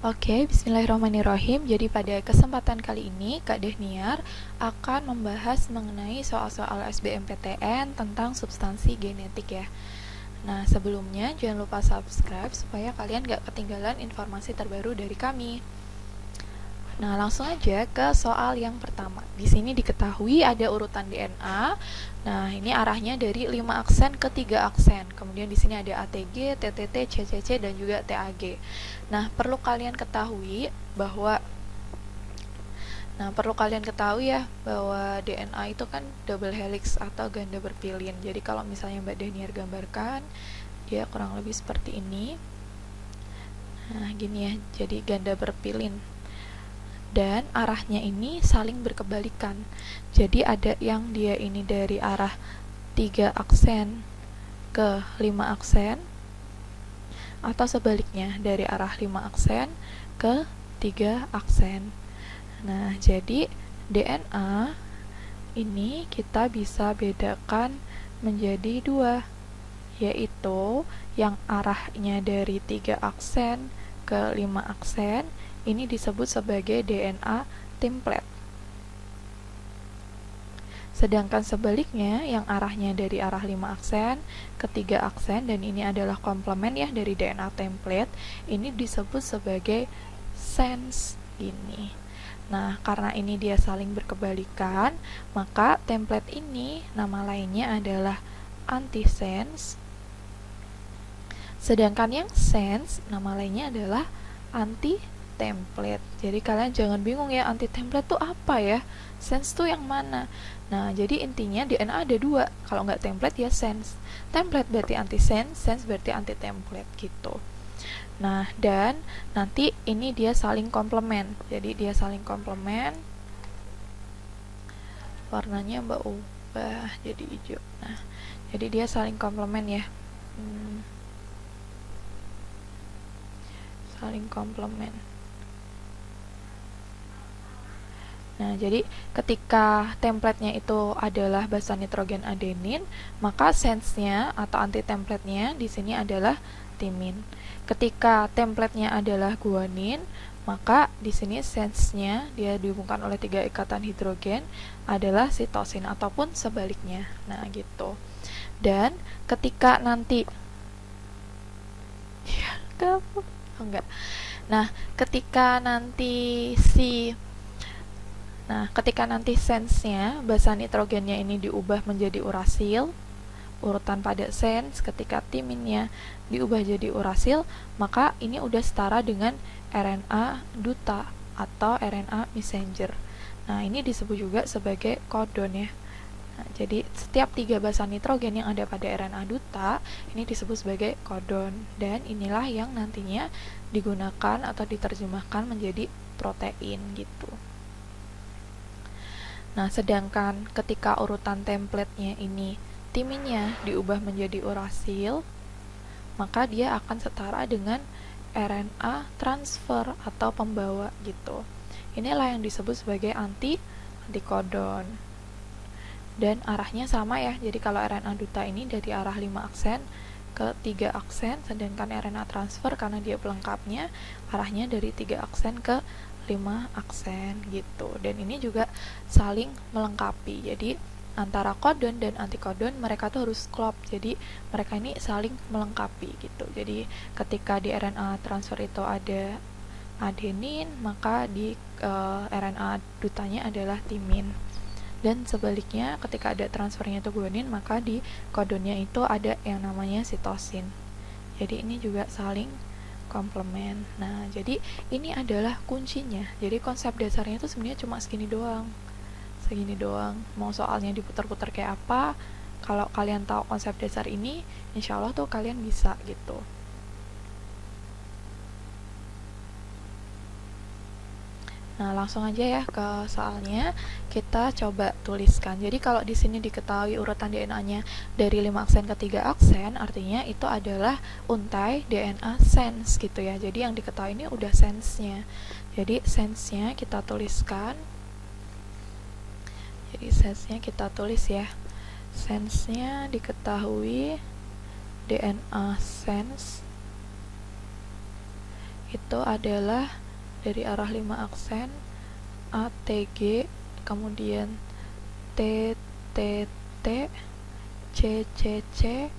Oke, bismillahirrahmanirrahim. Jadi pada kesempatan kali ini, Kak Dehniar akan membahas mengenai soal-soal SBMPTN tentang substansi genetik ya. Nah, sebelumnya jangan lupa subscribe supaya kalian gak ketinggalan informasi terbaru dari kami. Nah, langsung aja ke soal yang pertama. Di sini diketahui ada urutan DNA. Nah, ini arahnya dari 5 aksen ke 3 aksen. Kemudian di sini ada ATG, TTT, CCC, dan juga TAG. Nah, perlu kalian ketahui bahwa ya bahwa DNA itu kan double helix atau ganda berpilin. Jadi kalau misalnya Mbak Deniar gambarkan, dia kurang lebih seperti ini. Nah, gini ya, jadi ganda berpilin. Dan arahnya ini saling berkebalikan. Jadi ada yang dia ini dari arah 3 aksen ke 5 aksen, atau sebaliknya dari arah 5 aksen ke 3 aksen. Nah, jadi DNA ini kita bisa bedakan menjadi 2, yaitu yang arahnya dari 3 aksen ke 5 aksen ini disebut sebagai DNA template. Sedangkan sebaliknya yang arahnya dari arah 5 aksen ke 3 aksen, dan ini adalah komplement ya dari DNA template, ini disebut sebagai sense gini. Nah, karena ini dia saling berkebalikan, maka template ini nama lainnya adalah antisense. Sedangkan yang sense nama lainnya adalah anti-template. Jadi kalian jangan bingung ya, anti-template tuh apa ya? Sense tuh yang mana? Nah, jadi intinya DNA ada 2. Kalau nggak template ya sense. Template berarti anti-sense, sense berarti anti-template gitu. Nah, dan nanti ini dia saling komplement. Jadi dia saling komplement. Warnanya Mbak ubah jadi hijau. Nah, jadi dia saling komplement ya. Saling komplement. Nah, jadi ketika templatenya itu adalah basa nitrogen adenin, maka sense-nya atau anti-templatenya di sini adalah timin. Ketika templatenya adalah guanin, maka di sini sense-nya dia dihubungkan oleh 3 ikatan hidrogen adalah sitosin ataupun sebaliknya. Nah, gitu. Dan ketika nanti Nah, ketika nanti sense-nya basa nitrogennya ini diubah menjadi urasil, urutan pada sense, ketika timinnya diubah jadi urasil, maka ini udah setara dengan RNA duta atau RNA messenger. Nah, ini disebut juga sebagai codon ya. Nah, jadi setiap 3 basa nitrogen yang ada pada RNA duta ini disebut sebagai codon, dan inilah yang nantinya digunakan atau diterjemahkan menjadi protein gitu. Nah, sedangkan ketika urutan templatenya ini timinnya diubah menjadi urasil, maka dia akan setara dengan RNA transfer atau pembawa gitu. Inilah yang disebut sebagai antikodon. Dan arahnya sama ya, jadi kalau RNA duta ini dari arah 5 aksen ke 3 aksen, sedangkan RNA transfer karena dia pelengkapnya arahnya dari 3 aksen ke 5 aksen gitu. Dan ini juga saling melengkapi, jadi antara kodon dan antikodon mereka tuh harus klop, jadi mereka ini saling melengkapi gitu. Jadi ketika di RNA transfer itu ada adenin, maka di RNA dutanya adalah timin. Dan sebaliknya ketika ada transfernya itu guanin, maka di kodonnya itu ada yang namanya sitosin. Jadi ini juga saling komplement. Nah, jadi ini adalah kuncinya. Jadi konsep dasarnya itu sebenarnya cuma segini doang. Mau soalnya diputar-putar kayak apa, kalau kalian tahu konsep dasar ini, insya Allah tuh kalian bisa gitu. Nah, langsung aja ya ke soalnya, kita coba tuliskan. Jadi kalau di sini diketahui urutan DNA-nya dari 5 aksen ke 3 aksen, artinya itu adalah untai DNA sense gitu ya. Jadi yang diketahui ini udah sense-nya. Jadi sense-nya kita tuliskan. Jadi sense-nya kita tulis ya. Sense-nya diketahui DNA sense itu adalah dari arah 5 aksen A, T, G, kemudian T, T, T, C, C, C,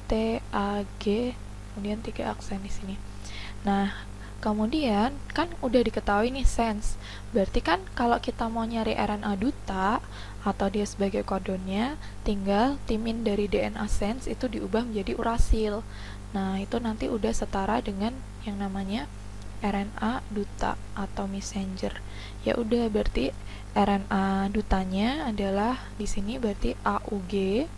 T, A, G, kemudian 3 aksen di sini. Nah, kemudian kan udah diketahui nih sense. Berarti kan kalau kita mau nyari RNA duta atau dia sebagai kodonnya, tinggal timin dari DNA sense itu diubah menjadi urasil. Nah, itu nanti udah setara dengan yang namanya RNA duta atau messenger. Ya udah, berarti RNA dutanya adalah di sini berarti AUG,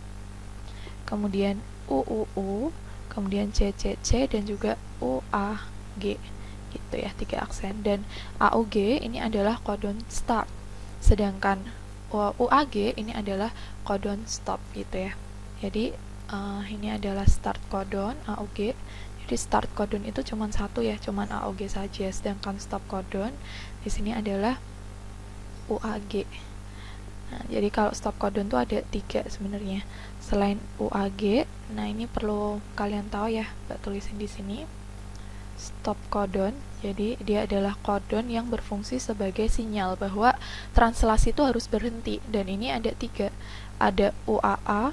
kemudian UUU, kemudian CCC dan juga UAG gitu ya, 3 aksen. Dan AUG ini adalah kodon start, sedangkan UAG ini adalah kodon stop gitu ya. Jadi ini adalah start kodon AUG. Jadi start kodon itu cuma satu ya, cuma AUG saja, sedangkan stop kodon di sini adalah UAG. Nah, jadi kalau stop kodon tuh ada 3 sebenarnya selain UAG. Nah, ini perlu kalian tahu ya, Mbak tulisin di sini. Stop kodon, jadi dia adalah kodon yang berfungsi sebagai sinyal bahwa translasi itu harus berhenti. Dan ini ada 3, ada UAA,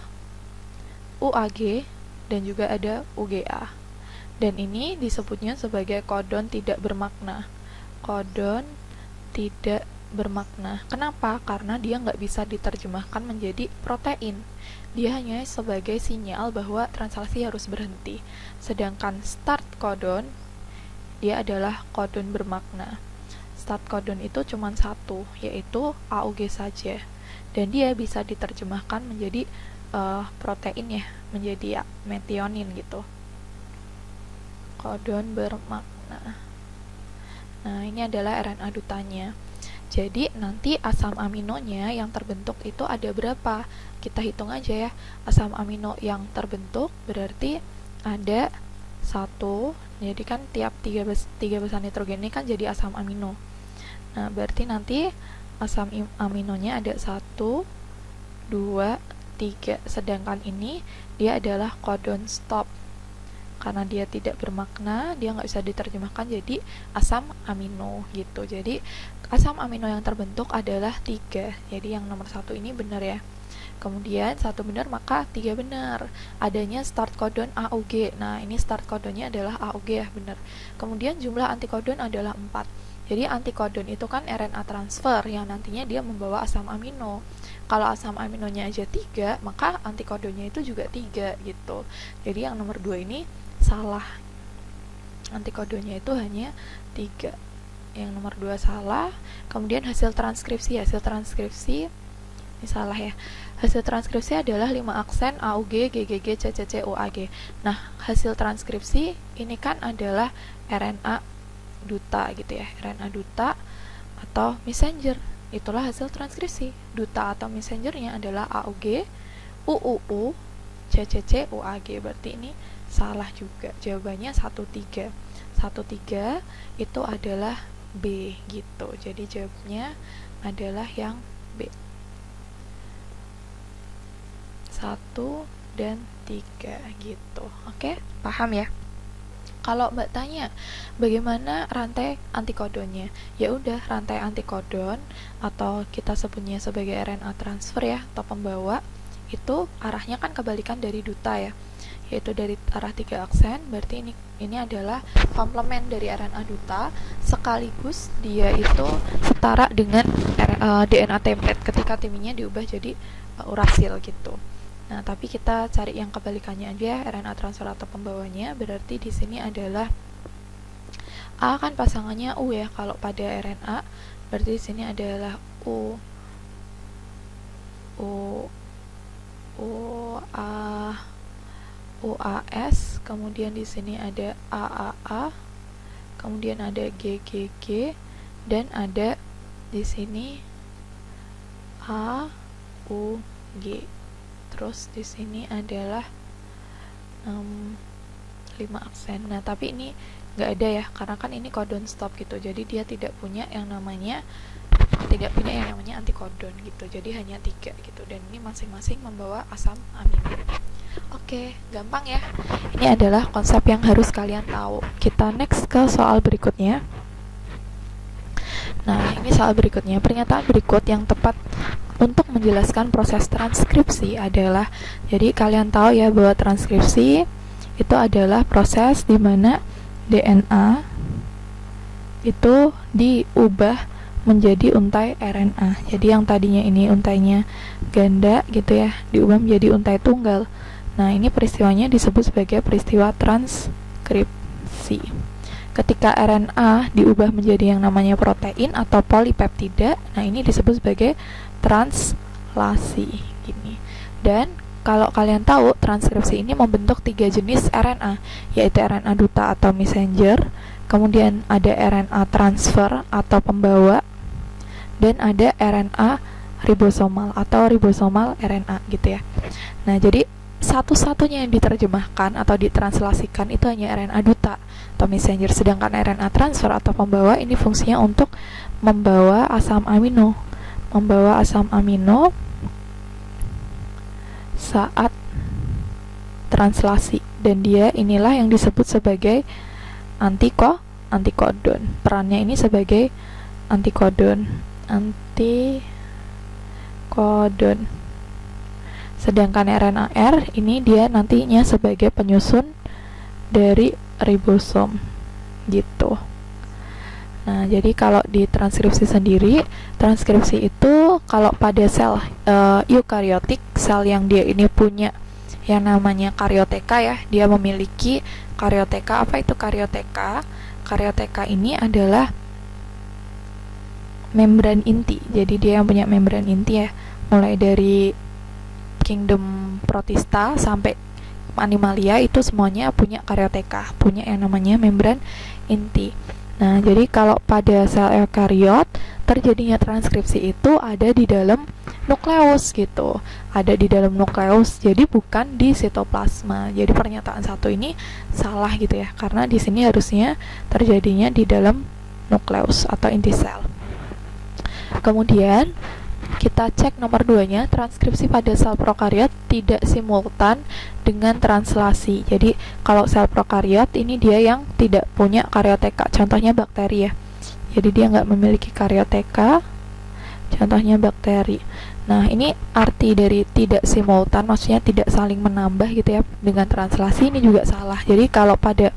UAG, dan juga ada UGA. Dan ini disebutnya sebagai kodon tidak bermakna. Kodon tidak bermakna. Kenapa? Karena dia nggak bisa diterjemahkan menjadi protein. Dia hanya sebagai sinyal bahwa translasi harus berhenti. Sedangkan start kodon, dia adalah kodon bermakna. Start kodon itu cuma satu, yaitu AUG saja. Dan dia bisa diterjemahkan menjadi protein ya, menjadi metionin gitu. Kodon bermakna. Nah, ini adalah RNA dutanya. Jadi nanti asam aminonya yang terbentuk itu ada berapa? Kita hitung aja ya. Asam amino yang terbentuk berarti ada 1. Jadi kan tiap 3 besar nitrogen ini kan jadi asam amino. Nah, berarti nanti asam aminonya ada 1, 2, 3. Sedangkan ini dia adalah kodon stop. Karena dia tidak bermakna, dia nggak bisa diterjemahkan jadi asam amino gitu. Jadi asam amino yang terbentuk adalah 3. Jadi yang nomor 1 ini benar ya. Kemudian 1 benar maka 3 benar. Adanya start kodon AUG. Nah, ini start kodonnya adalah AUG ya, benar. Kemudian jumlah antikodon adalah 4. Jadi antikodon itu kan RNA transfer yang nantinya dia membawa asam amino. Kalau asam aminonya aja 3, maka antikodonnya itu juga 3 gitu. Jadi yang nomor 2 ini salah. Antikodonnya itu hanya 3. Yang nomor 2 salah. Kemudian hasil transkripsi ini salah ya. Hasil transkripsi adalah 5 aksen AUG, GGG, CCC, UAG. Nah, hasil transkripsi ini kan adalah RNA duta gitu ya. RNA duta atau messenger. Itulah hasil transkripsi. Duta atau messengernya adalah AUG, UUU, CCC, UAG. Berarti ini salah juga. Jawabannya 1-3. 1-3 itu adalah B gitu. Jadi jawabnya adalah yang B. 1 dan 3 gitu. Oke, paham ya? Kalau Mbak tanya bagaimana rantai antikodonnya, ya udah, rantai antikodon atau kita sebutnya sebagai RNA transfer ya atau pembawa, itu arahnya kan kebalikan dari duta ya, yaitu dari arah 3 aksen. Berarti ini adalah komplement dari RNA duta, sekaligus dia itu setara dengan DNA template ketika timinnya diubah jadi urasil gitu. Nah, tapi kita cari yang kebalikannya aja, RNA transfer atau pembawanya. Berarti di sini adalah A kan pasangannya U ya kalau pada RNA. Berarti di sini adalah U A UAS, kemudian di sini ada AAA, kemudian ada GGG, dan ada di sini AUG. Terus di sini adalah 5 aksen. Nah, tapi ini nggak ada ya, karena kan ini kodon stop gitu. Jadi dia tidak punya yang namanya antikodon gitu. Jadi hanya 3 gitu. Dan ini masing-masing membawa asam amino. Oke, gampang ya. Ini adalah konsep yang harus kalian tahu. Kita next ke soal berikutnya. Nah, ini soal berikutnya. Pernyataan berikut yang tepat untuk menjelaskan proses transkripsi adalah, jadi kalian tahu ya bahwa transkripsi itu adalah proses di mana DNA itu diubah menjadi untai RNA. Jadi yang tadinya ini untainya ganda gitu ya, diubah menjadi untai tunggal. Nah, ini peristiwanya disebut sebagai peristiwa transkripsi. Ketika RNA diubah menjadi yang namanya protein atau polipeptida, nah ini disebut sebagai translasi gini. Dan kalau kalian tahu, transkripsi ini membentuk 3 jenis RNA, yaitu RNA duta atau messenger, kemudian ada RNA transfer atau pembawa, dan ada RNA ribosomal atau ribosomal RNA gitu ya. Nah, jadi satu-satunya yang diterjemahkan atau ditranslasikan itu hanya RNA duta atau messenger, sedangkan RNA transfer atau pembawa ini fungsinya untuk membawa asam amino saat translasi, dan dia inilah yang disebut sebagai antikodon. Perannya ini sebagai antikodon. Sedangkan RNA-R ini dia nantinya sebagai penyusun dari ribosom gitu. Nah, jadi kalau di transkripsi sendiri, transkripsi itu kalau pada sel eukariotik, sel yang dia ini punya yang namanya karioteka ya, dia memiliki karioteka. Apa itu karioteka? Karioteka ini adalah membran inti. Jadi dia yang punya membran inti ya, mulai dari kingdom protista sampai animalia itu semuanya punya karioteka, punya yang namanya membran inti. Nah, jadi kalau pada sel eukariot terjadinya transkripsi itu ada di dalam nukleus gitu. Ada di dalam nukleus, jadi bukan di sitoplasma. Jadi pernyataan satu ini salah gitu ya, karena di sini harusnya terjadinya di dalam nukleus atau inti sel. Kemudian kita cek nomor 2-nya, transkripsi pada sel prokariot tidak simultan dengan translasi. Jadi kalau sel prokariot ini dia yang tidak punya karioteka, contohnya bakteri ya. Jadi dia nggak memiliki karioteka, contohnya bakteri. Nah, ini arti dari tidak simultan, maksudnya tidak saling menambah gitu ya dengan translasi, ini juga salah. Jadi kalau pada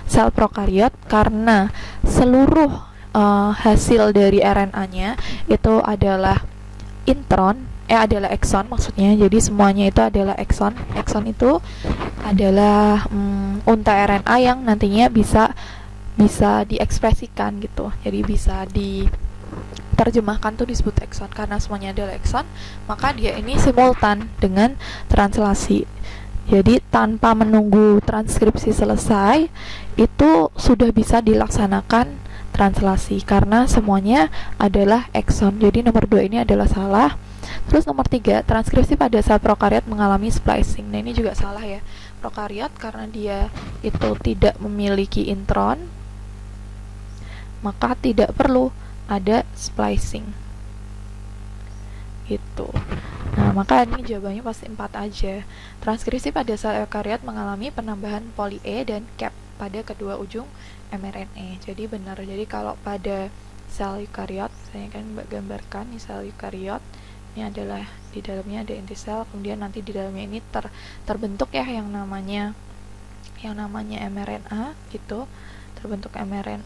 sel prokariot, karena seluruh hasil dari RNA-nya itu adalah adalah ekson maksudnya, jadi semuanya itu adalah ekson. Ekson itu adalah untai RNA yang nantinya bisa diekspresikan gitu, jadi bisa diterjemahkan tuh disebut ekson. Karena semuanya adalah ekson, maka dia ini simultan dengan translasi. Jadi tanpa menunggu transkripsi selesai itu sudah bisa dilaksanakan translasi karena semuanya adalah ekson. Jadi nomor 2 ini adalah salah. Terus nomor 3, transkripsi pada sel prokariot mengalami splicing. Nah, ini juga salah ya. Prokariot karena dia itu tidak memiliki intron, maka tidak perlu ada splicing gitu. Nah, maka ini jawabannya pasti 4 aja. Transkripsi pada sel eukariot mengalami penambahan poli E dan cap pada kedua ujung mRNA. Jadi benar. Jadi kalau pada sel eukariot, saya kan gambarkan nih sel eukariot, ini adalah di dalamnya ada inti sel, kemudian nanti di dalamnya ini terbentuk ya yang namanya mRNA gitu. Terbentuk mRNA.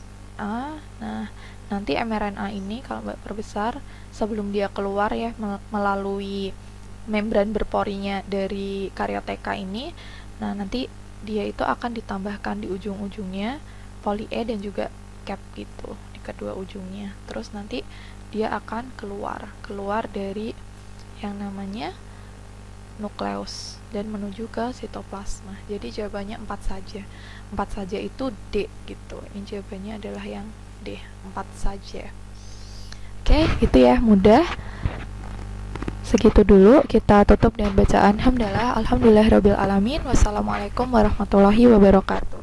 Nah, nanti mRNA ini kalau Mbak perbesar sebelum dia keluar ya melalui membran berporinya dari karioteka ini, nah nanti dia itu akan ditambahkan di ujung-ujungnya poli E dan juga cap gitu di kedua ujungnya. Terus nanti dia akan keluar dari yang namanya nukleus dan menuju ke sitoplasma. Jadi jawabannya 4 saja. 4 saja itu D gitu. Ini jawabannya adalah yang D, 4 saja. Oke, gitu ya, mudah. Segitu dulu, kita tutup dengan bacaan hamdalah. Alhamdulillahirabbil alamin. Wassalamualaikum warahmatullahi wabarakatuh.